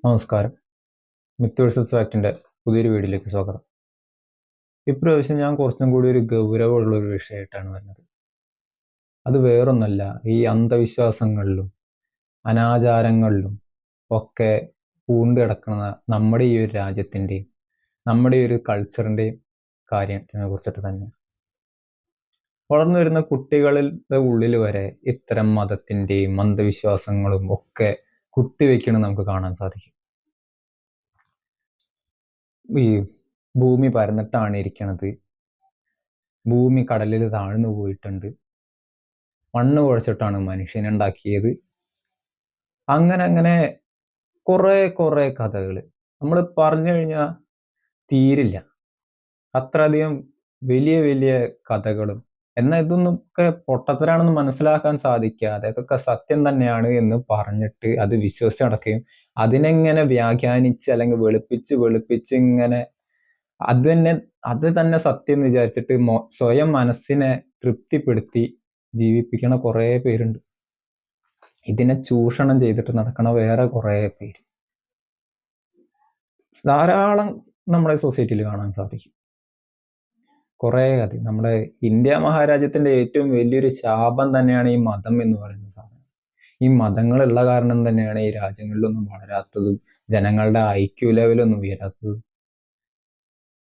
നമസ്കാരം. Myth versus ഫാക്ടിൻ്റെ പുതിയൊരു വീഡിയോയിലേക്ക് സ്വാഗതം. ഇപ്രാവശ്യം ഞാൻ കുറച്ചും കൂടി ഒരു ഗൗരവമുള്ള ഒരു വിഷയമായിട്ടാണ് വരുന്നത്. അത് വേറൊന്നല്ല, ഈ അന്ധവിശ്വാസങ്ങളിലും അനാചാരങ്ങളിലും ഒക്കെ പൂണ്ട് കിടക്കുന്ന നമ്മുടെ ഈ ഒരു രാജ്യത്തിൻ്റെയും നമ്മുടെ ഈ ഒരു കൾച്ചറിൻ്റെയും കാര്യത്തിനെ കുറിച്ചിട്ട് തന്നെയാണ്. വളർന്നു വരുന്ന കുട്ടികളുടെ ഉള്ളിൽ വരെ ഇത്തരം മതത്തിൻ്റെയും അന്ധവിശ്വാസങ്ങളും ഒക്കെ കുത്തിവെക്കണം നമുക്ക് കാണാൻ സാധിക്കും. ഈ ഭൂമി പരന്നിട്ടാണ് ഇരിക്കണത്, ഭൂമി കടലിൽ താഴ്ന്നു പോയിട്ടുണ്ട്, മണ്ണ് കുഴച്ചിട്ടാണ് മനുഷ്യനുണ്ടാക്കിയത്, അങ്ങനെ അങ്ങനെ കുറെ കഥകൾ നമ്മൾ പറഞ്ഞു കഴിഞ്ഞാൽ തീരില്ല. അത്രയധികം വലിയ വലിയ കഥകളും. എന്നാൽ ഇതൊന്നും ഒക്കെ പൊട്ടത്തരാണെന്ന് മനസ്സിലാക്കാൻ സാധിക്കാതെ ഇതൊക്കെ സത്യം തന്നെയാണ് എന്ന് പറഞ്ഞിട്ട് അത് വിശ്വസിച്ച് നടക്കുകയും അതിനെങ്ങനെ വ്യാഖ്യാനിച്ച് അല്ലെങ്കിൽ വെളുപ്പിച്ച് ഇങ്ങനെ അത് തന്നെ സത്യം എന്ന് വിചാരിച്ചിട്ട് സ്വയം മനസ്സിനെ തൃപ്തിപ്പെടുത്തി ജീവിപ്പിക്കണ കുറെ പേരുണ്ട്. ഇതിനെ ചൂഷണം ചെയ്തിട്ട് നടക്കണ വേറെ കുറെ പേര് ധാരാളം നമ്മുടെ സൊസൈറ്റിയിൽ കാണാൻ സാധിക്കും. കുറെ അധികം നമ്മുടെ ഇന്ത്യ മഹാരാജ്യത്തിന്റെ ഏറ്റവും വലിയൊരു ശാപം തന്നെയാണ് ഈ മതം എന്ന് പറയുന്ന സാധനം. ഈ മതങ്ങളുള്ള കാരണം തന്നെയാണ് ഈ രാജ്യങ്ങളിലൊന്നും വളരാത്തതും ജനങ്ങളുടെ IQ ലെവലൊന്നും ഉയരാത്തതും.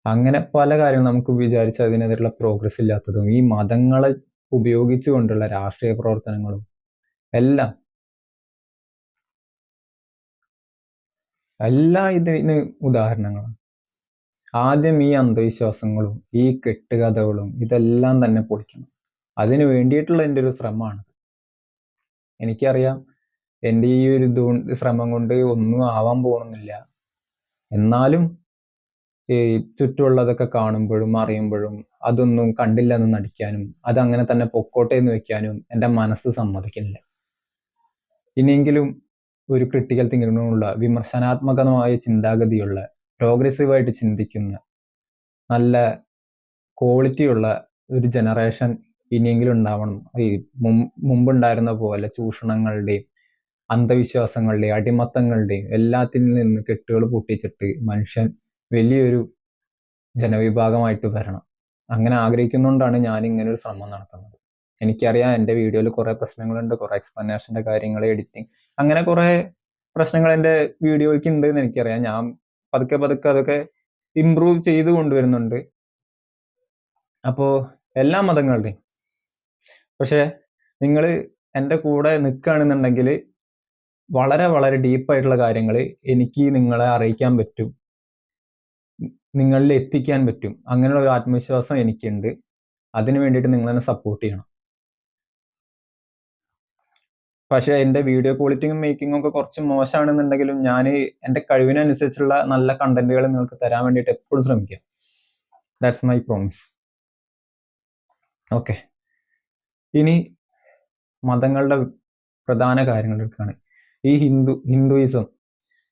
അങ്ങനെ പല കാര്യങ്ങളും നമുക്ക് വിചാരിച്ച അതിനെതിരെയുള്ള പ്രോഗ്രസ് ഇല്ലാത്തതും ഈ മതങ്ങളെ ഉപയോഗിച്ചുകൊണ്ടുള്ള രാഷ്ട്രീയ പ്രവർത്തനങ്ങളും എല്ലാം ഇതിന് ഉദാഹരണങ്ങളാണ്. ആദ്യം ഈ അന്ധവിശ്വാസങ്ങളും ഈ കെട്ടുകഥകളും ഇതെല്ലാം തന്നെ പൊളിക്കണം. അതിന് വേണ്ടിയിട്ടുള്ള എൻ്റെ ഒരു ശ്രമമാണ്. എനിക്കറിയാം എൻ്റെ ഈ ഒരു ശ്രമം കൊണ്ട് ഒന്നും ആവാൻ പോകുന്നില്ല. എന്നാലും ഈ ചുറ്റുമുള്ളതൊക്കെ കാണുമ്പോഴും അറിയുമ്പോഴും അതൊന്നും കണ്ടില്ലെന്ന് നടിക്കാനും അതങ്ങനെ തന്നെ പൊക്കോട്ടെ എന്ന് വെക്കാനും എൻ്റെ മനസ്സ് സമ്മതിക്കുന്നില്ല. ഇനിയെങ്കിലും ഒരു ക്രിട്ടിക്കൽ തിങ്കിങ്ങിനുള്ള വിമർശനാത്മകമായ ചിന്താഗതിയുള്ള പ്രോഗ്രസീവായിട്ട് ചിന്തിക്കുന്ന നല്ല ക്വാളിറ്റിയുള്ള ഒരു ജനറേഷൻ ഇനിയെങ്കിലും ഉണ്ടാവണം. ഈ മുമ്പുണ്ടായിരുന്ന പോലെ ചൂഷണങ്ങളുടെയും അന്ധവിശ്വാസങ്ങളുടെയും അടിമത്തങ്ങളുടെയും എല്ലാത്തിൽ നിന്ന് കെട്ടുകൾ പൊട്ടിച്ചിട്ട് മനുഷ്യൻ വലിയൊരു ജനവിഭാഗമായിട്ട് വരണം. അങ്ങനെ ആഗ്രഹിക്കുന്നുകൊണ്ടാണ് ഞാൻ ഇങ്ങനെ ഒരു ശ്രമം നടത്തുന്നത്. എനിക്കറിയാം എൻ്റെ വീഡിയോയിൽ കുറെ പ്രശ്നങ്ങളുണ്ട്, കുറെ എക്സ്പ്ലനേഷൻ്റെ കാര്യങ്ങൾ, എഡിറ്റിംഗ്, അങ്ങനെ കുറെ പ്രശ്നങ്ങൾ എൻ്റെ വീഡിയോയ്ക്ക് ഉണ്ട് എന്ന് എനിക്കറിയാം. ഞാൻ പതുക്കെ അതൊക്കെ ഇമ്പ്രൂവ് ചെയ്ത് കൊണ്ടുവരുന്നുണ്ട്. അപ്പോൾ എല്ലാ മതങ്ങളുടെയും പക്ഷെ നിങ്ങൾ എൻ്റെ കൂടെ നിൽക്കുകയാണെന്നുണ്ടെങ്കിൽ വളരെ ഡീപ്പായിട്ടുള്ള കാര്യങ്ങൾ എനിക്ക് നിങ്ങളെ അറിയിക്കാൻ പറ്റും, നിങ്ങളിൽ എത്തിക്കാൻ പറ്റും. അങ്ങനെയുള്ള ഒരു ആത്മവിശ്വാസം എനിക്കുണ്ട്. അതിന് വേണ്ടിയിട്ട് നിങ്ങൾ എന്നെ സപ്പോർട്ട് ചെയ്യണം. പക്ഷെ എൻ്റെ വീഡിയോ ക്വാളിറ്റിയും മേക്കിങ്ങും ഒക്കെ കുറച്ച് മോശമാണെന്നുണ്ടെങ്കിലും ഞാൻ എൻ്റെ കഴിവിനനുസരിച്ചുള്ള നല്ല കണ്ടന്റുകൾ നിങ്ങൾക്ക് തരാൻ വേണ്ടിയിട്ട് എപ്പോഴും ശ്രമിക്കാം. That's my promise. ഓക്കെ, ഇനി മതങ്ങളുടെ പ്രധാന കാര്യങ്ങളിലേക്കാണ്. ഈ ഹിന്ദുയിസം,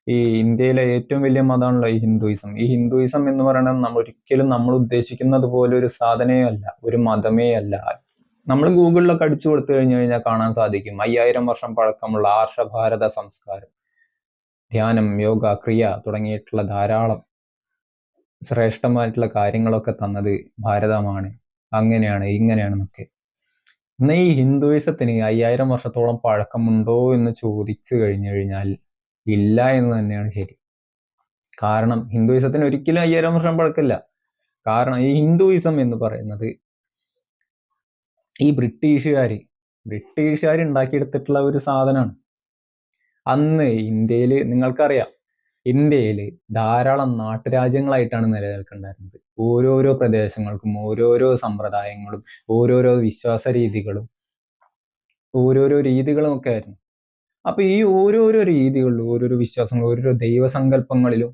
ഈ ഇന്ത്യയിലെ ഏറ്റവും വലിയ മതമാണല്ലോ ഈ ഹിന്ദുയിസം. ഈ ഹിന്ദുയിസം എന്ന് പറയുന്നത് ഒരിക്കലും നമ്മൾ ഉദ്ദേശിക്കുന്നത് പോലെ ഒരു സാധനമേ അല്ല, ഒരു മതമേ അല്ല. നമ്മൾ ഗൂഗിളിലൊക്കെ അടിച്ചു കൊടുത്തു കഴിഞ്ഞാൽ കാണാൻ സാധിക്കും 5000 വർഷം പഴക്കമുള്ള ആർഷഭാരത സംസ്കാരം, ധ്യാനം, യോഗ, ക്രിയ തുടങ്ങിയിട്ടുള്ള ധാരാളം ശ്രേഷ്ഠമായിട്ടുള്ള കാര്യങ്ങളൊക്കെ തന്നത് ഭാരതമാണ്. അങ്ങനെയാണ് ഇങ്ങനെയാണെന്നൊക്കെ. എന്നാൽ ഈ ഹിന്ദുയിസത്തിന് 5000 വർഷത്തോളം പഴക്കമുണ്ടോ എന്ന് ചോദിച്ചു കഴിഞ്ഞാൽ ഇല്ല എന്ന് തന്നെയാണ് ശരി. കാരണം ഹിന്ദുയിസത്തിന് ഒരിക്കലും 5000 വർഷം പഴക്കമില്ല. കാരണം ഈ ഹിന്ദുയിസം എന്ന് പറയുന്നത് ഈ ബ്രിട്ടീഷുകാർ ഉണ്ടാക്കിയെടുത്തിട്ടുള്ള ഒരു സാധനമാണ്. അന്ന് ഇന്ത്യയിൽ നിങ്ങൾക്കറിയാം, ഇന്ത്യയിൽ ധാരാളം നാട്ടുരാജ്യങ്ങളായിട്ടാണ് നിലനിൽക്കുന്നുണ്ടായിരുന്നത്. ഓരോരോ പ്രദേശങ്ങൾക്കും ഓരോരോ സമ്പ്രദായങ്ങളും ഓരോരോ വിശ്വാസ രീതികളും ഒക്കെ ആയിരുന്നു. അപ്പൊ ഈ ഓരോരോ രീതികളിലും ഓരോരോ വിശ്വാസങ്ങളും ഓരോരോ ദൈവസങ്കല്പങ്ങളിലും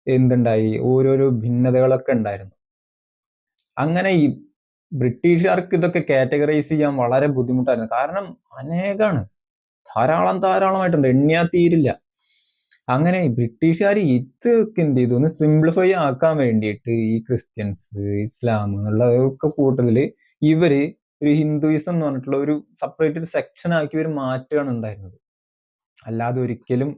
എന്തുണ്ടായി, ഓരോരോ ഭിന്നതകളൊക്കെ ഉണ്ടായിരുന്നു. അങ്ങനെ ഈ ബ്രിട്ടീഷുകാർക്ക് ഇതൊക്കെ കാറ്റഗറൈസ് ചെയ്യാൻ വളരെ ബുദ്ധിമുട്ടായിരുന്നു. കാരണം അനേകാണ്, ധാരാളമായിട്ടുണ്ട്, എണ്ണിയാ തീരില്ല. അങ്ങനെ ബ്രിട്ടീഷുകാർ ഇതൊക്കെ എന്ത് ചെയ്തു, ഒന്ന് സിംപ്ലിഫൈ ആക്കാൻ വേണ്ടിയിട്ട് ഈ ക്രിസ്ത്യൻസ്, ഇസ്ലാം എന്നുള്ളതൊക്കെ കൂട്ടത്തില് ഇവര് ഒരു ഹിന്ദുയിസം എന്ന് പറഞ്ഞിട്ടുള്ള ഒരു സെപ്പറേറ്റ് ഒരു സെക്ഷൻ ആക്കി ഇവർ മാറ്റുകയാണ് ഉണ്ടായിരുന്നത്. അല്ലാതെ ഒരിക്കലും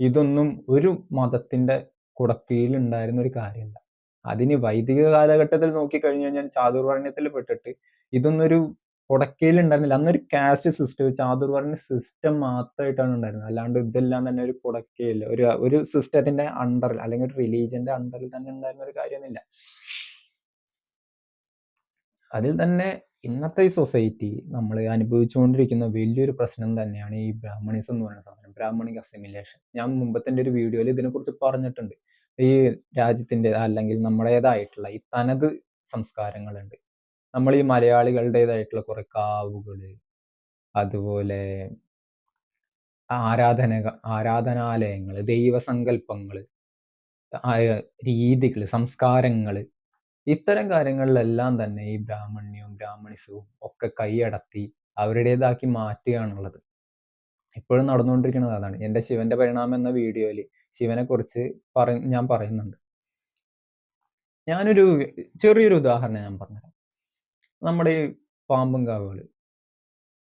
ഇതൊന്നും ഒരു മതത്തിന്റെ കുടക്കീഴിലുണ്ടായിരുന്ന ഒരു കാര്യമല്ല. അതിന് വൈദിക കാലഘട്ടത്തിൽ നോക്കിക്കഴിഞ്ഞു കഴിഞ്ഞാൽ ചാതുർവർണ്ണയത്തിൽ പെട്ടിട്ട് ഇതൊന്നും ഒരു കുടക്കീഴിലുണ്ടായിരുന്നില്ല. അന്നൊരു കാസ്റ്റ് സിസ്റ്റം, ചാതുർവർണ്ണ സിസ്റ്റം മാത്രമായിട്ടാണ് ഉണ്ടായിരുന്നത്. അല്ലാണ്ട് ഇതെല്ലാം തന്നെ ഒരു കുടക്കീഴിൽ ഒരു സിസ്റ്റത്തിന്റെ അണ്ടറിൽ അല്ലെങ്കിൽ ഒരു റിലീജിയന്റെ അണ്ടറിൽ തന്നെ ഉണ്ടായിരുന്ന ഒരു കാര്യമൊന്നുമില്ല. അതിൽ തന്നെ ഇന്നത്തെ ഈ സൊസൈറ്റി നമ്മൾ അനുഭവിച്ചുകൊണ്ടിരിക്കുന്ന വലിയൊരു പ്രശ്നം തന്നെയാണ് ഈ ബ്രാഹ്മണിസം എന്ന് പറയുന്ന സാധനം, ബ്രാഹ്മണിക് അസിമിലേഷൻ. ഞാൻ മുമ്പത്തെ ഒരു വീഡിയോയിൽ ഇതിനെക്കുറിച്ച് പറഞ്ഞിട്ടുണ്ട്. ഈ രാജ്യത്തിന്റെ അല്ലെങ്കിൽ നമ്മുടേതായിട്ടുള്ള ഈ തനത് സംസ്കാരങ്ങളുണ്ട്. നമ്മൾ ഈ മലയാളികളുടേതായിട്ടുള്ള കുറെ കാവുകള്, അതുപോലെ ആരാധനാലയങ്ങള്, ദൈവസങ്കല്പങ്ങള്, രീതികള്, സംസ്കാരങ്ങള്, ഇത്തരം കാര്യങ്ങളിലെല്ലാം തന്നെ ഈ ബ്രാഹ്മണ്യവും ബ്രാഹ്മണിസവും ഒക്കെ കൈയടത്തി അവരുടേതാക്കി മാറ്റുകയാണുള്ളത്. ഇപ്പോഴും നടന്നുകൊണ്ടിരിക്കുന്നത് അതാണ്. എൻ്റെ ശിവന്റെ പരിണാമം എന്ന വീഡിയോയിൽ ശിവനെ കുറിച്ച് ഞാൻ പറയുന്നുണ്ട്. ഞാനൊരു ചെറിയൊരു ഉദാഹരണം ഞാൻ പറഞ്ഞുതരാം. നമ്മുടെ ഈ പാമ്പും കാവുകള്,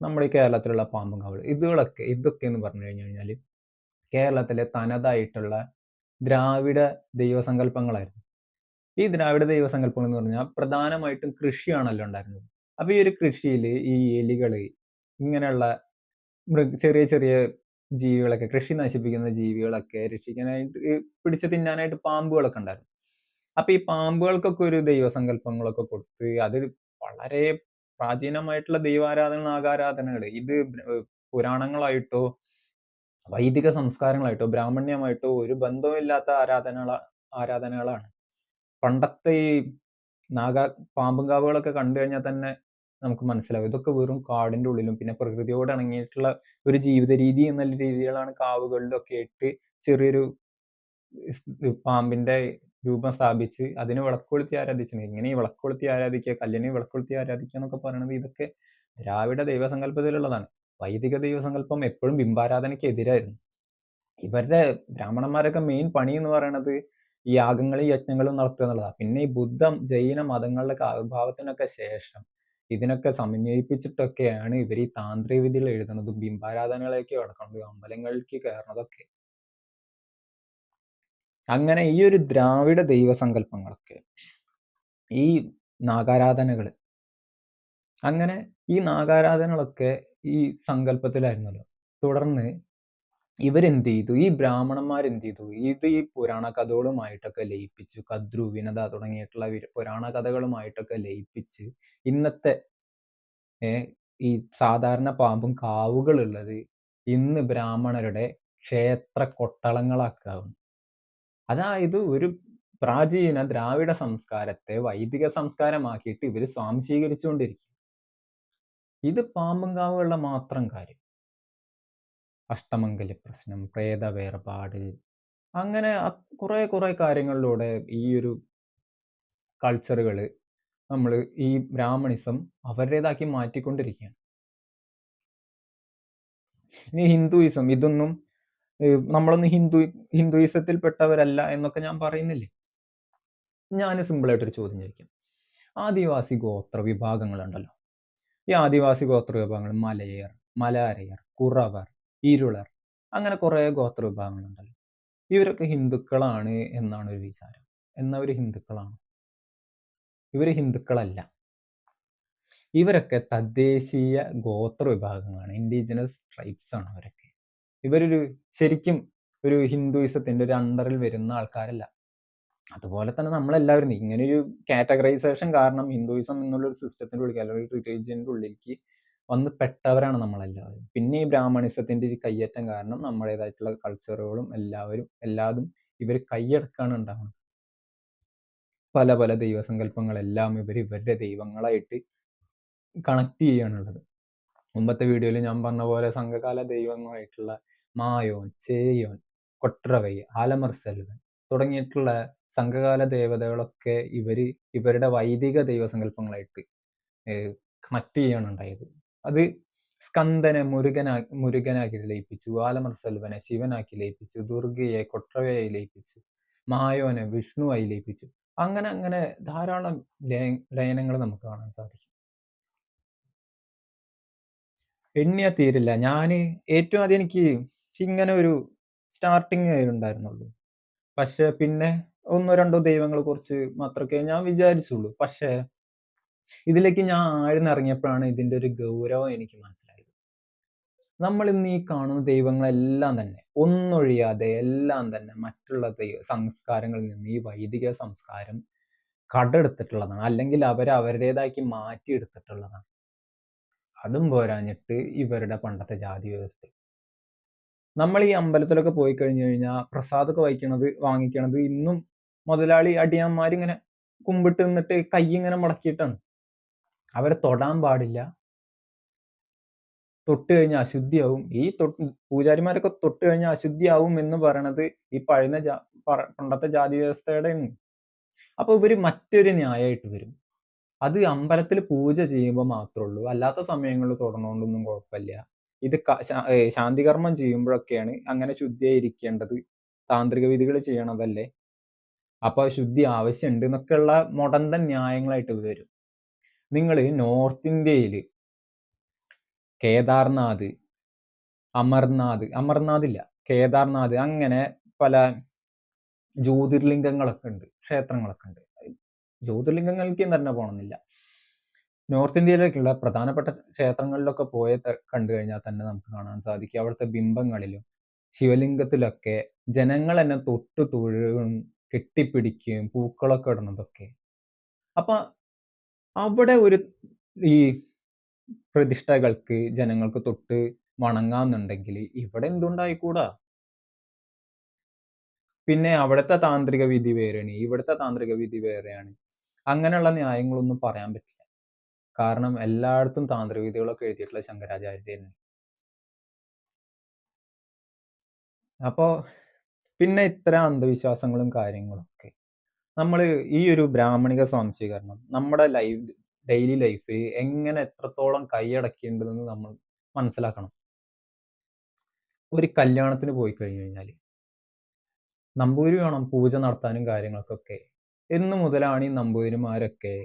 നമ്മുടെ ഈ കേരളത്തിലുള്ള പാമ്പും കാവുകൾ, ഇതൊക്കെ എന്ന് പറഞ്ഞു കഴിഞ്ഞാൽ കേരളത്തിലെ തനതായിട്ടുള്ള ദ്രാവിഡ ദൈവസങ്കല്പങ്ങളായിരുന്നു. ഈ ദ്രാവിഡ ദൈവസങ്കല്പങ്ങൾ എന്ന് പറഞ്ഞാൽ പ്രധാനമായിട്ടും കൃഷിയാണല്ലോ ഉണ്ടായിരുന്നത്. അപ്പൊ ഈ ഒരു കൃഷിയിൽ ഈ എലികള്, ഇങ്ങനെയുള്ള ചെറിയ ചെറിയ ജീവികളൊക്കെ, കൃഷി നശിപ്പിക്കുന്ന ജീവികളൊക്കെ രക്ഷിക്കാനായിട്ട് പിടിച്ചു തിന്നാനായിട്ട് പാമ്പുകളൊക്കെ ഉണ്ടായിരുന്നു. അപ്പൊ ഈ പാമ്പുകൾക്കൊക്കെ ഒരു ദൈവസങ്കല്പങ്ങളൊക്കെ കൊടുത്ത് അത് വളരെ പ്രാചീനമായിട്ടുള്ള ദൈവാരാധന, നാഗാരാധനകൾ, ഇത് പുരാണങ്ങളായിട്ടോ വൈദിക സംസ്കാരങ്ങളായിട്ടോ ബ്രാഹ്മണ്യമായിട്ടോ ഒരു ബന്ധവുമില്ലാത്ത ആരാധനകളാണ്. പണ്ടത്തെ ഈ പാമ്പും കാവുകളൊക്കെ കണ്ടു കഴിഞ്ഞാൽ തന്നെ നമുക്ക് മനസ്സിലാവും ഇതൊക്കെ വെറും കാടിന്റെ ഉള്ളിലും പിന്നെ പ്രകൃതിയോട് ഇണങ്ങിയിട്ടുള്ള ഒരു ജീവിത രീതി എന്നുള്ള രീതിയിലാണ് കാവുകളിലൊക്കെ ഇട്ട് ചെറിയൊരു പാമ്പിന്റെ രൂപം സ്ഥാപിച്ച് അതിന് വിളക്കൊളുത്തി ആരാധിച്ചത്. ഇങ്ങനെ ഈ വിളക്കൊളുത്തി ആരാധിക്കുക, കല്ലിനെ വിളക്കൊളുത്തി ആരാധിക്കുക എന്നൊക്കെ പറയുന്നത് ഇതൊക്കെ ദ്രാവിഡ ദൈവസങ്കല്പത്തിലുള്ളതാണ്. വൈദിക ദൈവസങ്കല്പം എപ്പോഴും ബിംബാരാധനയ്ക്ക് എതിരായിരുന്നു. ഇവരുടെ ബ്രാഹ്മണന്മാരൊക്കെ മെയിൻ പണി എന്ന് പറയുന്നത് ഈ യാഗങ്ങളും യജ്ഞങ്ങളും നടത്തുക എന്നുള്ളതാണ്. പിന്നെ ഈ ബുദ്ധ ജൈന മതങ്ങളുടെ ആവിർഭാവത്തിനൊക്കെ ശേഷം ഇതിനൊക്കെ സമന്വയിപ്പിച്ചിട്ടൊക്കെയാണ് ഇവർ ഈ താന്ത്രിക വിദ്യകൾ എഴുതുന്നതും ബിംബാരാധനകളേക്ക് കടക്കുന്നത്, അമ്പലങ്ങളിലേക്ക് കയറുന്നതൊക്കെ. അങ്ങനെ ഈ ഒരു ദ്രാവിഡ ദൈവസങ്കല്പങ്ങളൊക്കെ, ഈ നാഗാരാധനകള്, അങ്ങനെ ഈ നാഗാരാധനകളൊക്കെ ഈ സങ്കല്പത്തിലായിരുന്നല്ലോ. തുടർന്ന് ഇവരെന്ത് ചെയ്തു, ഈ ബ്രാഹ്മണന്മാരെന്ത് ചെയ്തു, ഇത് ഈ പുരാണ കഥകളുമായിട്ടൊക്കെ ലയിപ്പിച്ചു, കദ്രുവിനത തുടങ്ങിയിട്ടുള്ള പുരാണ കഥകളുമായിട്ടൊക്കെ ലയിപ്പിച്ച് ഇന്നത്തെ ഈ സാധാരണ പാമ്പും കാവുകളുള്ളത് ഇന്ന് ബ്രാഹ്മണരുടെ ക്ഷേത്ര കൊട്ടളങ്ങളാക്കാവുന്നു. അതായത് ഒരു പ്രാചീന ദ്രാവിഡ സംസ്കാരത്തെ വൈദിക സംസ്കാരമാക്കിയിട്ട് ഇവർ സ്വാംശീകരിച്ചുകൊണ്ടിരിക്കും. ഇത് പാമ്പും കാവുകളുടെ മാത്രം കാര്യം. അഷ്ടമംഗല പ്രശ്നം, പ്രേത വേർപാട്, അങ്ങനെ കുറെ കാര്യങ്ങളിലൂടെ ഈ ഒരു കൾച്ചറുകൾ നമ്മൾ ഈ ബ്രാഹ്മണിസം അവരുടേതാക്കി മാറ്റിക്കൊണ്ടിരിക്കുകയാണ്. ഇനി ഹിന്ദുയിസം, ഇതൊന്നും നമ്മളൊന്നും ഹിന്ദുയിസത്തിൽപ്പെട്ടവരല്ല എന്നൊക്കെ ഞാൻ പറയുന്നില്ലേ. ഞാൻ സിമ്പിളായിട്ടൊരു ചോദ്യം ചോദിക്കാം. ആദിവാസി ഗോത്ര വിഭാഗങ്ങളുണ്ടല്ലോ, ഈ ആദിവാസി ഗോത്ര വിഭാഗങ്ങൾ മലയർ, മലാരയർ, കുറവർ, ഇരുളർ, അങ്ങനെ കുറെ ഗോത്ര വിഭാഗങ്ങളുണ്ടല്ലോ. ഇവരൊക്കെ ഹിന്ദുക്കളാണ് എന്നാണ് ഒരു വിചാരം. എന്നവർ ഹിന്ദുക്കളാണ്? ഇവർ ഹിന്ദുക്കളല്ല. ഇവരൊക്കെ തദ്ദേശീയ ഗോത്ര വിഭാഗങ്ങളാണ്, ഇൻഡിജിനസ് ട്രൈബ്സ് ആണ് അവരൊക്കെ. ഇവരൊരു ശരിക്കും ഒരു ഹിന്ദുയിസത്തിന്റെ ഒരു അണ്ടറിൽ വരുന്ന ആൾക്കാരല്ല. അതുപോലെ തന്നെ നമ്മളെല്ലാവരും ഇങ്ങനെ ഒരു കാറ്റഗറൈസേഷൻ കാരണം ഹിന്ദുയിസം എന്നുള്ളൊരു സിസ്റ്റത്തിന്റെ ഉള്ളിൽ അല്ലെങ്കിൽ റിലീജിയന്റെ ഉള്ളിലേക്ക് വന്ന് പെട്ടവരാണ് നമ്മളെല്ലാവരും. പിന്നെ ഈ ബ്രാഹ്മണിസത്തിന്റെ ഒരു കയ്യേറ്റം കാരണം നമ്മുടേതായിട്ടുള്ള കൾച്ചറുകളും എല്ലാതും ഇവർ കൈയടക്കാണ് ഉണ്ടാവുന്നത്. പല പല ദൈവസങ്കല്പങ്ങളെല്ലാം ഇവരുടെ ദൈവങ്ങളായിട്ട് കണക്ട് ചെയ്യാനുള്ളത്. മുമ്പത്തെ വീഡിയോയിൽ ഞാൻ പറഞ്ഞ പോലെ സംഘകാല ദൈവങ്ങളായിട്ടുള്ള മായോൻ, ചേയോൻ, കൊട്രവൈ, ആലമർ സെൽവൻ തുടങ്ങിയിട്ടുള്ള സംഘകാല ദേവതകളൊക്കെ ഇവരുടെ വൈദിക ദൈവസങ്കല്പങ്ങളായിട്ട് കണക്ട് ചെയ്യാണ് ഉണ്ടായത്. അത് സ്കന്ദനെ മുരുകനാക്കി ലയിപ്പിച്ചു, ആലമർ സെൽവനെ ശിവനാക്കി ലയിപ്പിച്ചു, ദുർഗയെ കൊട്രവയെ ലയിപ്പിച്ചു, മായോനെ വിഷ്ണുവായി ലയിപ്പിച്ചു. അങ്ങനെ ധാരാളം ലയനങ്ങൾ നമുക്ക് കാണാൻ സാധിക്കും. എണ്ണിയാ തീരില്ല. ഞാൻ ഏറ്റവും ആദ്യം എനിക്ക് ഇങ്ങനെ ഒരു സ്റ്റാർട്ടിങ് ഉണ്ടായിരുന്നുള്ളൂ. പക്ഷെ പിന്നെ 1 2 ദൈവങ്ങളെ കുറിച്ച് മാത്രമേ ഞാൻ വിചാരിച്ചുള്ളൂ. പക്ഷേ ഇതിലേക്ക് ഞാൻ ആഴ്ന്നിറങ്ങിയപ്പോഴാണ് ഇതിന്റെ ഒരു ഗൗരവം എനിക്ക് മനസ്സിലായത്. നമ്മൾ ഇന്ന് ഈ കാണുന്ന ദൈവങ്ങളെല്ലാം തന്നെ ഒന്നൊഴിയാതെ എല്ലാം തന്നെ മറ്റുള്ള സംസ്കാരങ്ങളിൽ നിന്ന് ഈ വൈദിക സംസ്കാരം കടമെടുത്തിട്ടുള്ളതാണ്. അല്ലെങ്കിൽ അവരുടേതാക്കി മാറ്റിയെടുത്തിട്ടുള്ളതാണ്. അതും പോരാഞ്ഞിട്ട് ഇവരുടെ പണ്ടത്തെ ജാതി വ്യവസ്ഥ. നമ്മൾ ഈ അമ്പലത്തിലൊക്കെ പോയി കഴിഞ്ഞു കഴിഞ്ഞാൽ പ്രസാദമൊക്കെ വാങ്ങിക്കണത് ഇന്നും മുതലാളി അടിയാന്മാരിങ്ങനെ കുമ്പിട്ട് നിന്നിട്ട് കൈ ഇങ്ങനെ മടക്കിയിട്ടാണ്. അവരെ തൊടാൻ പാടില്ല. തൊട്ട് കഴിഞ്ഞാൽ അശുദ്ധിയാവും. ഈ പൂജാരിമാരൊക്കെ തൊട്ട് കഴിഞ്ഞാൽ അശുദ്ധിയാവും എന്ന് പറയണത് ഈ പണ്ടത്തെ ജാതി വ്യവസ്ഥയുടെയാണ്. അപ്പൊ ഇവര് മറ്റൊരു ന്യായമായിട്ട് വരും. അത് അമ്പലത്തിൽ പൂജ ചെയ്യുമ്പോൾ മാത്രമേ ഉള്ളൂ. അല്ലാത്ത സമയങ്ങളിൽ തൊടണോണ്ടൊന്നും കുഴപ്പമില്ല. ഇത് ശാന്തികർമ്മം ചെയ്യുമ്പോഴൊക്കെയാണ് അങ്ങനെ ശുദ്ധിയായിരിക്കേണ്ടത്. താന്ത്രിക വിധികൾ ചെയ്യണതല്ലേ. അപ്പൊ ശുദ്ധി ആവശ്യമുണ്ട് എന്നൊക്കെയുള്ള മൊടന്തൻ ന്യായങ്ങളായിട്ട് വരും. നിങ്ങൾ നോർത്ത് ഇന്ത്യയിൽ കേദാർനാഥ്, അമർനാഥ് ഇല്ല, കേദാർനാഥ്, അങ്ങനെ പല ജ്യോതിർലിംഗങ്ങളൊക്കെ ഉണ്ട്, ക്ഷേത്രങ്ങളൊക്കെ ഉണ്ട്. ജ്യോതിർലിംഗങ്ങൾക്ക് തന്നെ പോകണമെന്നില്ല. നോർത്ത് ഇന്ത്യയിലേക്കുള്ള പ്രധാനപ്പെട്ട ക്ഷേത്രങ്ങളിലൊക്കെ കണ്ടു കഴിഞ്ഞാൽ തന്നെ നമുക്ക് കാണാൻ സാധിക്കും അവിടുത്തെ ബിംബങ്ങളിലും ശിവലിംഗത്തിലൊക്കെ ജനങ്ങൾ തന്നെ തൊട്ട് തൊഴുകയും കെട്ടിപ്പിടിക്കുകയും പൂക്കളൊക്കെ ഇടുന്നതൊക്കെ. അപ്പൊ അവിടെ ഈ പ്രതിഷ്ഠകൾക്ക് ജനങ്ങൾക്ക് തൊട്ട് വണങ്ങാന്നുണ്ടെങ്കിൽ ഇവിടെ എന്തുണ്ടായിക്കൂടാ? പിന്നെ അവിടുത്തെ താന്ത്രിക വിധി വേറെയാണ്, ഇവിടുത്തെ താന്ത്രിക വിധി വേറെയാണ്. അങ്ങനെയുള്ള ന്യായങ്ങളൊന്നും പറയാൻ പറ്റില്ല. കാരണം എല്ലായിടത്തും താന്ത്രിക വിധികളൊക്കെ എഴുതിയിട്ടുള്ള ശങ്കരാചാര്യരായിരുന്നു. അപ്പോ പിന്നെ ഇത്തരം അന്ധവിശ്വാസങ്ങളും കാര്യങ്ങളൊക്കെ നമ്മൾ ഈ ഒരു ബ്രാഹ്മണിക സ്വാംശീകരണം നമ്മുടെ ഡെയിലി ലൈഫ് എങ്ങനെ എത്രത്തോളം കൈയടക്കിയിട്ടുണ്ടെന്ന് നമ്മൾ മനസ്സിലാക്കണം. ഒരു കല്യാണത്തിന് പോയി കഴിഞ്ഞു കഴിഞ്ഞാൽ നമ്പൂതിരി വേണം പൂജ നടത്താനും കാര്യങ്ങൾക്കൊക്കെ. എന്ന് മുതലാണ് ഈ നമ്പൂതിരിമാരൊക്കെ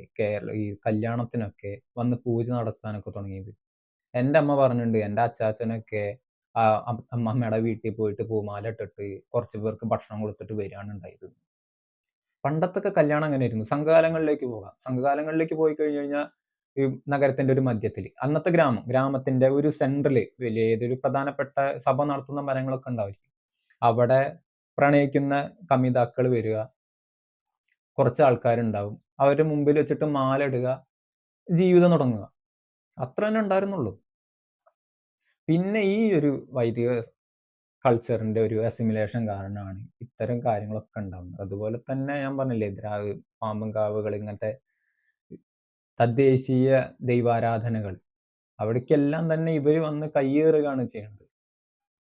ഈ കല്യാണത്തിനൊക്കെ വന്ന് പൂജ നടത്താനൊക്കെ തുടങ്ങിയത്? എൻ്റെ അമ്മ പറഞ്ഞിട്ടുണ്ട്, എൻ്റെ അച്ചാച്ചനൊക്കെ അമ്മമ്മയുടെ വീട്ടിൽ പോയിട്ട് പൂമാല ഇട്ടിട്ട് കുറച്ച് പേർക്ക് ഭക്ഷണം കൊടുത്തിട്ട് വരികയാണ് ഉണ്ടായത്. പണ്ടത്തൊക്കെ കല്യാണം അങ്ങനെയായിരുന്നു. സംഘകാലങ്ങളിലേക്ക് പോകാം. സംഘകാലങ്ങളിലേക്ക് പോയി കഴിഞ്ഞു കഴിഞ്ഞാൽ ഈ നഗരത്തിന്റെ ഒരു മധ്യത്തിൽ അന്നത്തെ ഗ്രാമത്തിന്റെ ഒരു സെന്ററിൽ വലിയ ഏതൊരു പ്രധാനപ്പെട്ട സഭ നടത്തുന്ന മരങ്ങളൊക്കെ ഉണ്ടായിരിക്കും. അവിടെ പ്രണയിക്കുന്ന കമിതാക്കൾ വരിക, കുറച്ച് ആൾക്കാരുണ്ടാവും, അവരുടെ മുമ്പിൽ വെച്ചിട്ട് മാല ഇടുക, ജീവിതം തുടങ്ങുക. അത്ര തന്നെ ഉണ്ടായിരുന്നുള്ളൂ. പിന്നെ ഈ ഒരു വൈദിക കൾച്ചറിന്റെ ഒരു അസിമിലേഷൻ കാരണമാണ് ഇത്തരം കാര്യങ്ങളൊക്കെ ഉണ്ടാകുന്നത്. അതുപോലെ തന്നെ ഞാൻ പറഞ്ഞില്ലേ, ദ്രാവ്, പാമ്പൻകാവുകൾ, ഇങ്ങനത്തെ തദ്ദേശീയ ദൈവാരാധനകൾ, അവിടേക്കെല്ലാം തന്നെ ഇവർ വന്ന് കയ്യേറുകയാണ് ചെയ്യുന്നത്.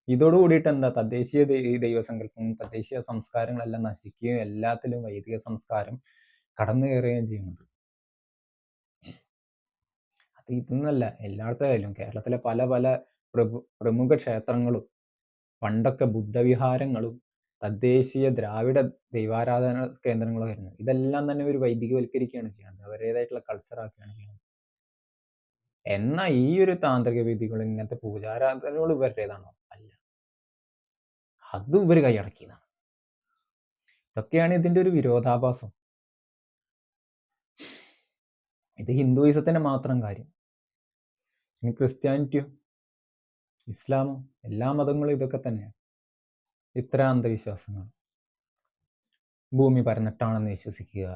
ഇതോടുകൂടിയിട്ട് എന്താ, തദ്ദേശീയ ദൈവസങ്കല്പം, തദ്ദേശീയ സംസ്കാരങ്ങളെല്ലാം നശിക്കുകയും എല്ലാത്തിലും വൈദിക സംസ്കാരം കടന്നു കയറുകയും ചെയ്യുന്നത്. അത് ഇതൊന്നല്ല, എല്ലായിടത്തായാലും കേരളത്തിലെ പല പല പ്രമുഖ ക്ഷേത്രങ്ങളും പണ്ടൊക്കെ ബുദ്ധവിഹാരങ്ങളും തദ്ദേശീയ ദ്രാവിഡ ദൈവാരാധന കേന്ദ്രങ്ങളായിരുന്നു. ഇതെല്ലാം തന്നെ ഒരു വൈദികവൽക്കരിക്കുകയാണ് ചെയ്യുന്നത്. അവരുടേതായിട്ടുള്ള കൾച്ചറാക്കുകയാണ് ചെയ്യുന്നത്. എന്നാൽ ഈ ഒരു താന്ത്രിക വിധികൾ, ഇങ്ങനത്തെ പൂജാരാധനകൾ ഇവരുടേതാണോ? അല്ല, അതും ഇവർ കൈയടക്കിയതാണ്. ഇതൊക്കെയാണ് ഇതിന്റെ ഒരു വിരോധാഭാസം. ഇത് ഹിന്ദുയിസത്തിന്റെ മാത്രം കാര്യം. ഇനി ക്രിസ്ത്യാനിറ്റിയോ ഇസ്ലാമോ, എല്ലാ മതങ്ങളും ഇതൊക്കെ തന്നെയാണ്. ഇത്തരം അന്ധവിശ്വാസങ്ങൾ. ഭൂമി പരന്നിട്ടാണെന്ന് വിശ്വസിക്കുക,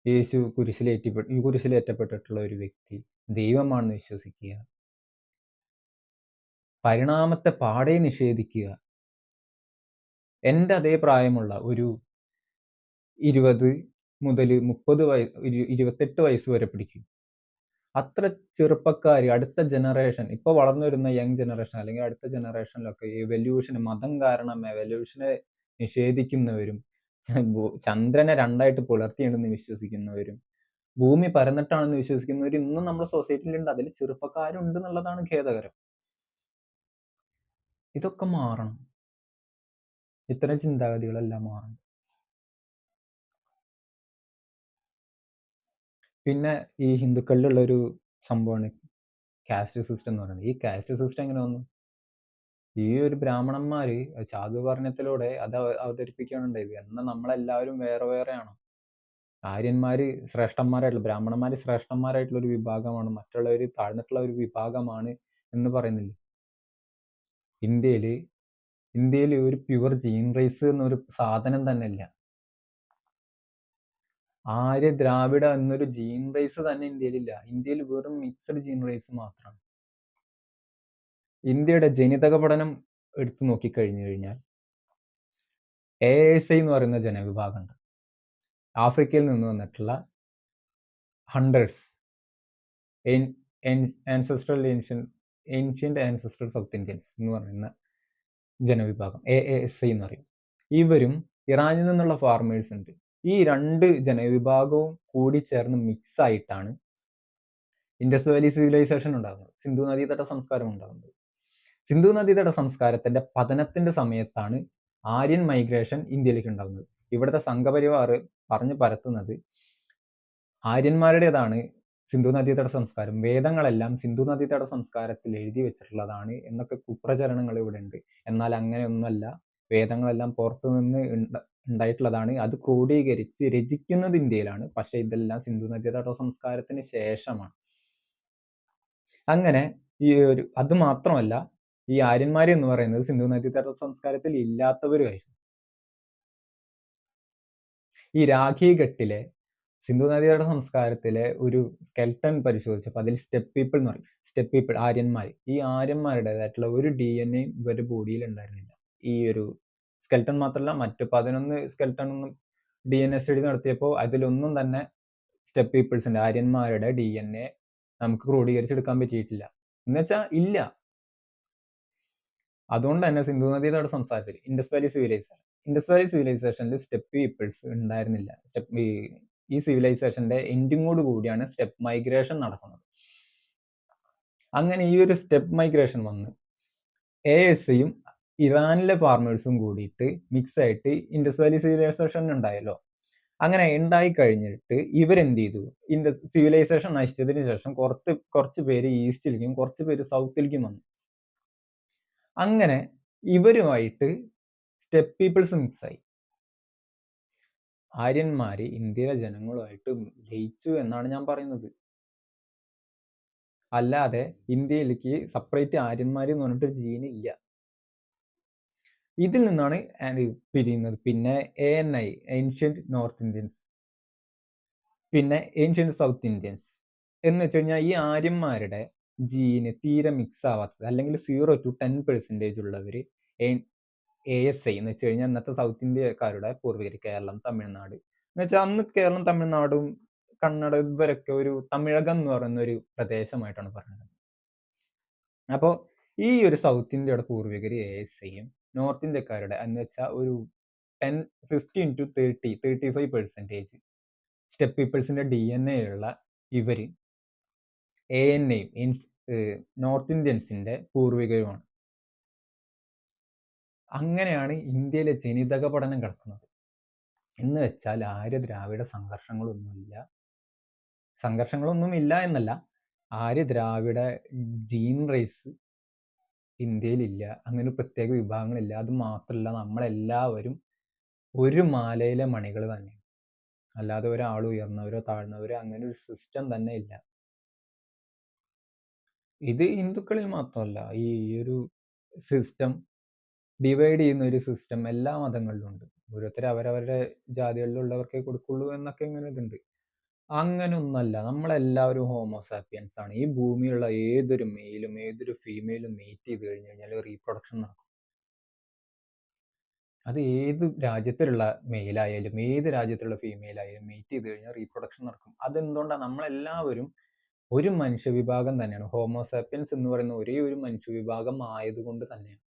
യേശു കുരിശിലേറ്റപ്പെട്ടിട്ടുള്ള ഒരു വ്യക്തി ദൈവമാണെന്ന് വിശ്വസിക്കുക, പരിണാമത്തെ പാടെ നിഷേധിക്കുക. എൻ്റെ അതേ പ്രായമുള്ള ഒരു 20 മുതൽ 28 വയസ്സ് വരെ പിടിക്കും അത്ര ചെറുപ്പക്കാർ, അടുത്ത ജനറേഷൻ, ഇപ്പൊ വളർന്നു വരുന്ന യങ് ജനറേഷൻ അല്ലെങ്കിൽ അടുത്ത ജനറേഷനിലൊക്കെ എവല്യൂഷന്, മതം കാരണം എവല്യൂഷനെ നിഷേധിക്കുന്നവരും, ചന്ദ്രനെ രണ്ടായിട്ട് പുലർത്തിയുണ്ടെന്ന് വിശ്വസിക്കുന്നവരും, ഭൂമി പരന്നിട്ടാണെന്ന് വിശ്വസിക്കുന്നവരും ഇന്നും നമ്മുടെ സൊസൈറ്റിയിലുണ്ട്. അതിൽ ചെറുപ്പക്കാരുണ്ട് എന്നുള്ളതാണ് ഖേദകരം. ഇതൊക്കെ മാറണം. ഇത്തരം ചിന്താഗതികളെല്ലാം മാറണം. പിന്നെ ഈ ഹിന്ദുക്കളിലുള്ള ഒരു സംഭവമാണ് കാസ്റ്റ് സിസ്റ്റം എന്ന് പറയുന്നത്. ഈ കാസ്റ്റ് സിസ്റ്റം എങ്ങനെ വന്നു? ഈ ഒരു ബ്രാഹ്മണന്മാര് ചാതുർവർണ്ണയത്തിലൂടെ അത് അവതരിപ്പിക്കുകയാണ് ഉണ്ടായത്. എന്നാൽ നമ്മളെല്ലാവരും വേറെ വേറെയാണ്. ആര്യന്മാര് ശ്രേഷ്ഠന്മാരായിട്ടുള്ള, ബ്രാഹ്മണന്മാര് ശ്രേഷ്ഠന്മാരായിട്ടുള്ള ഒരു വിഭാഗമാണ്, മറ്റുള്ളവർ താഴ്ന്നിട്ടുള്ള ഒരു വിഭാഗമാണ് എന്ന് പറയുന്നില്ല. ഇന്ത്യയിൽ ഒരു പ്യുവർ ജീൻ റേസ് എന്നൊരു സാധനം തന്നെ ഇല്ല. ആര്യ ദ്രാവിഡ എന്നൊരു ജീൻ റേസ് തന്നെ ഇന്ത്യയിലില്ല. ഇന്ത്യയിൽ വെറും മിക്സഡ് ജീൻ റേസ് മാത്രമാണ്. ഇന്ത്യയുടെ ജനിതക പഠനം എടുത്തു നോക്കിക്കഴിഞ്ഞു കഴിഞ്ഞാൽ ASI എന്ന് പറയുന്ന ജനവിഭാഗമുണ്ട്. ആഫ്രിക്കയിൽ നിന്ന് വന്നിട്ടുള്ള hunters, ancient ancestral south Indians എന്ന് പറയുന്ന ജനവിഭാഗം ASI എന്ന് പറയും. ഇവരും ഇറാനിൽ നിന്നുള്ള ഫാർമേഴ്സ് ഉണ്ട്. ഈ രണ്ട് ജനവിഭാഗവും കൂടി ചേർന്ന് മിക്സ് ആയിട്ടാണ് ഇൻഡസ് വാലി സിവിലൈസേഷൻ ഉണ്ടാകുന്നത്, സിന്ധു നദീതട സംസ്കാരം ഉണ്ടാകുന്നത്. സിന്ധു നദീതട സംസ്കാരത്തിന്റെ പതനത്തിന്റെ സമയത്താണ് ആര്യൻ മൈഗ്രേഷൻ ഇന്ത്യയിലേക്ക് ഉണ്ടാകുന്നത്. ഇവിടുത്തെ സംഘപരിവാർ പറഞ്ഞു പരത്തുന്നത് ആര്യന്മാരുടേതാണ് സിന്ധു നദീതട സംസ്കാരം, വേദങ്ങളെല്ലാം സിന്ധു നദീതട സംസ്കാരത്തിൽ എഴുതി വെച്ചിട്ടുള്ളതാണ് എന്നൊക്കെ കുപ്രചരണങ്ങൾ ഇവിടെ ഉണ്ട്. എന്നാൽ അങ്ങനെയൊന്നുമല്ല. വേദങ്ങളെല്ലാം പുറത്തുനിന്ന് ഉണ്ടായിട്ടുള്ളതാണ്. അത് ക്രോഡീകരിച്ച് രചിക്കുന്നത് ഇന്ത്യയിലാണ്. പക്ഷെ ഇതെല്ലാം സിന്ധു നദീതട സംസ്കാരത്തിന് ശേഷമാണ്. അങ്ങനെ അത് മാത്രമല്ല, ഈ ആര്യന്മാര് എന്ന് പറയുന്നത് സിന്ധു നദീതട സംസ്കാരത്തിൽ ഇല്ലാത്തവരുമായിരുന്നു. ഈ രാഖിഘട്ടിലെ സിന്ധു നദിയുടെ സംസ്കാരത്തിലെ ഒരു സ്കെൽട്ടൺ പരിശോധിച്ചപ്പോൾ അതിൽ സ്റ്റെപ്പ് പീപ്പിൾ എന്ന് പറയും. സ്റ്റെപ്പ് പീപ്പിൾ, ആര്യന്മാർ. ഈ ആര്യന്മാരുടേതായിട്ടുള്ള ഒരു DNA ഇവരുടെ ബോഡിയിൽ ഉണ്ടായിരുന്നില്ല. ഈ ഒരു സ്കെൽട്ടൺ മാത്രമല്ല, മറ്റു 11 സ്കെൽട്ടൺ DNA സ്റ്റഡി നടത്തിയപ്പോൾ അതിലൊന്നും തന്നെ സ്റ്റെപ്പ് പീപ്പിൾസിന്റെ, ആര്യന്മാരുടെ DNA നമുക്ക് ക്രോഡീകരിച്ചെടുക്കാൻ പറ്റിയിട്ടില്ല. എന്നുവെച്ചാൽ ഇല്ല. അതുകൊണ്ട് തന്നെ സിന്ധു നദിയുടെ സംസാരത്തിൽ ഇൻഡസ് വാലി സിവിലൈസേഷനിൽ സ്റ്റെപ്പ് പീപ്പിൾസ് ഉണ്ടായിരുന്നില്ല. ഈ സിവിലൈസേഷന്റെ എൻഡിങ്ങോട് കൂടിയാണ് സ്റ്റെപ്പ് മൈഗ്രേഷൻ നടക്കുന്നത്. അങ്ങനെ ഈ ഒരു സ്റ്റെപ്പ് മൈഗ്രേഷൻ വന്ന് ASIയും ഇറാനിലെ ഫാർമേഴ്സും കൂടിയിട്ട് മിക്സ് ആയിട്ട് ഇൻഡസ് വാലി സിവിലൈസേഷൻ ഉണ്ടായല്ലോ. അങ്ങനെ ഉണ്ടായി കഴിഞ്ഞിട്ട് ഇവരെന്ത് ചെയ്തു? സിവിലൈസേഷൻ നശിച്ചതിന് ശേഷം കുറച്ച് പേര് ഈസ്റ്റിലേക്കും കുറച്ച് പേര് സൗത്തിലേക്കും വന്നു. അങ്ങനെ ഇവരുമായിട്ട് സ്റ്റെപ്പ് പീപ്പിൾസ് മിക്സ് ആയി. ആര്യന്മാര് ഇന്ത്യയിലെ ജനങ്ങളുമായിട്ട് ലയിച്ചു എന്നാണ് ഞാൻ പറയുന്നത്. അല്ലാതെ ഇന്ത്യയിലേക്ക് സെപ്പറേറ്റ് ആര്യന്മാര് എന്ന് പറഞ്ഞിട്ട് ജീൻ ഇല്ല. ഇതിൽ നിന്നാണ് പിരിയുന്നത്. പിന്നെ ANI, ഏൻഷ്യന്റ് നോർത്ത് ഇന്ത്യൻസ്, പിന്നെ ഏൻഷ്യന്റ് സൗത്ത് ഇന്ത്യൻസ് എന്ന് വെച്ച് കഴിഞ്ഞാൽ ഈ ആര്യന്മാരുടെ ജീന് തീരെ മിക്സ് ആവാത്തത്, അല്ലെങ്കിൽ 0 to 10% ഉള്ളവര് ASI എന്ന് വെച്ച് കഴിഞ്ഞാൽ ഇന്നത്തെ സൗത്ത് ഇന്ത്യക്കാരുടെ പൂർവികർ, കേരളം, തമിഴ്നാട് എന്ന് വെച്ചാൽ അന്ന് കേരളം, തമിഴ്നാടും കന്നഡ ഇവരൊക്കെ ഒരു തമിഴകം എന്ന് പറയുന്ന ഒരു പ്രദേശമായിട്ടാണ് പറയുന്നത്. അപ്പോൾ ഈ ഒരു സൗത്ത് ഇന്ത്യയുടെ പൂർവികർ ASIയും നോർത്ത് ഇന്ത്യക്കാരുടെ എന്ന് വെച്ചാൽ ഒരു 15 to 35% സ്റ്റെപ്പ് പീപ്പിൾസിന്റെ DNA ഉള്ള ഇവര് ANIയും നോർത്ത് ഇന്ത്യൻസിന്റെ പൂർവികരുമാണ്. അങ്ങനെയാണ് ഇന്ത്യയിലെ ജനിതക പഠനം കിടക്കുന്നത്. എന്ന് വെച്ചാൽ ആര്യ ദ്രാവിഡ സംഘർഷങ്ങളൊന്നുമില്ല എന്നല്ല, ആര്യ ദ്രാവിഡ ജീൻ റേസ് ഇന്ത്യയിലില്ല. അങ്ങനെ പ്രത്യേക വിഭാഗങ്ങളില്ല. അത് മാത്രമല്ല, നമ്മളെല്ലാവരും ഒരു മാലയിലെ മണികൾ തന്നെയാണ്. അല്ലാതെ ഒരാൾ ഉയർന്നവരോ താഴ്ന്നവരോ അങ്ങനെ ഒരു സിസ്റ്റം തന്നെ ഇല്ല. ഇത് ഹിന്ദുക്കളിൽ മാത്രമല്ല, ഈ ഒരു സിസ്റ്റം ഡിവൈഡ് ചെയ്യുന്ന ഒരു സിസ്റ്റം എല്ലാ മതങ്ങളിലും ഉണ്ട്. ഓരോരുത്തർ അവരവരുടെ ജാതികളിലുള്ളവർക്കേ കൊടുക്കുള്ളൂ എന്നൊക്കെ ഇങ്ങനെ ഇതുണ്ട്. അങ്ങനൊന്നല്ല. നമ്മളെല്ലാവരും ഹോമോസാപ്പിയൻസ് ആണ്. ഈ ഭൂമിയിലുള്ള ഏതൊരു മെയിലും ഏതൊരു ഫീമെയിലും മീറ്റ് ചെയ്ത് കഴിഞ്ഞു കഴിഞ്ഞാൽ റീപ്രൊഡക്ഷൻ നടക്കും. അത് ഏത് രാജ്യത്തിലുള്ള മെയിലായാലും ഏത് രാജ്യത്തിലുള്ള ഫീമെയിൽ ആയാലും മീറ്റ് ചെയ്ത് കഴിഞ്ഞാൽ റീപ്രൊഡക്ഷൻ നടക്കും. അതെന്തുകൊണ്ടാണ്? നമ്മളെല്ലാവരും ഒരു മനുഷ്യവിഭാഗം തന്നെയാണ്. ഹോമോസാപ്പിയൻസ് എന്ന് പറയുന്ന ഒരേ ഒരു മനുഷ്യവിഭാഗം ആയതുകൊണ്ട് തന്നെയാണ്.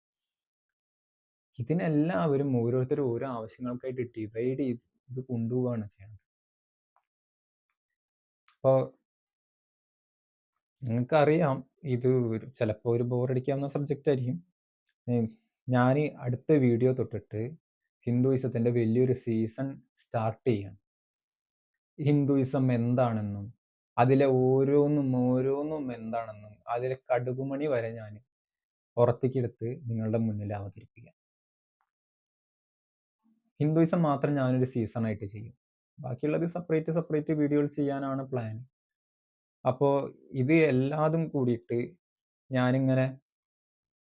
ഇതിനെല്ലാവരും ഓരോരുത്തരും ഓരോ ആവശ്യങ്ങൾക്കായിട്ട് ഡിവൈഡ് ചെയ്ത് ഇത് കൊണ്ടുപോവുകയാണ് ചെയ്യുന്നത്. അപ്പോൾ നിങ്ങൾക്കറിയാം, ഇത് ചിലപ്പോൾ ഒരു ബോറടിക്കാവുന്ന സബ്ജക്റ്റ് ആയിരിക്കും. ഞാൻ അടുത്ത വീഡിയോ തൊട്ടിട്ട് ഹിന്ദുയിസത്തിന്റെ വലിയൊരു സീസൺ സ്റ്റാർട്ട് ചെയ്യാണ്. ഹിന്ദുയിസം എന്താണെന്നും അതിലെ ഓരോന്നും എന്താണെന്നും അതിലെ കടുകുമണി വരെ ഞാൻ പുറത്തേക്കെടുത്ത് നിങ്ങളുടെ മുന്നിൽ അവതരിപ്പിക്കാം. ഹിന്ദുയിസം മാത്രം ഞാനൊരു സീസണായിട്ട് ചെയ്യും. ബാക്കിയുള്ളത് സെപ്പറേറ്റ് വീഡിയോകൾ ചെയ്യാനാണ് പ്ലാൻ. അപ്പോൾ ഇത് എല്ലാതും കൂടിയിട്ട് ഞാനിങ്ങനെ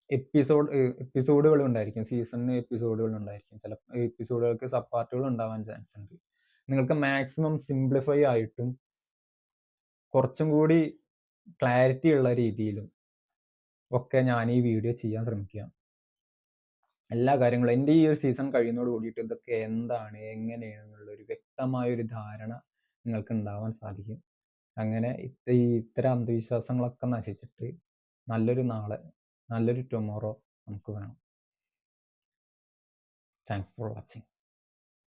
എപ്പിസോഡുകൾ ഉണ്ടായിരിക്കും. സീസണിന് എപ്പിസോഡുകൾ ഉണ്ടായിരിക്കും. ചില എപ്പിസോഡുകൾക്ക് സബ് പാർട്ടുകൾ ഉണ്ടാവാൻ ചാൻസ് ഉണ്ട്. നിങ്ങൾക്ക് മാക്സിമം സിംപ്ലിഫൈ ആയിട്ടും കുറച്ചും കൂടി ക്ലാരിറ്റി ഉള്ള രീതിയിലും ഒക്കെ ഞാൻ ഈ വീഡിയോ ചെയ്യാൻ ശ്രമിക്കാം. എല്ലാ കാര്യങ്ങളും എൻ്റെ ഈ ഒരു സീസൺ കഴിയുന്നതോട് കൂടിയിട്ട് ഇതൊക്കെ എന്താണ്, എങ്ങനെയാണെന്നുള്ളൊരു വ്യക്തമായൊരു ധാരണ നിങ്ങൾക്ക് ഉണ്ടാവാൻ സാധിക്കും. അങ്ങനെ ഇത്തരം അന്ധവിശ്വാസങ്ങളൊക്കെ നശിച്ചിട്ട് നല്ലൊരു നാളെ, നല്ലൊരു ടുമോറോ നമുക്ക് വേണം. Thanks for watching.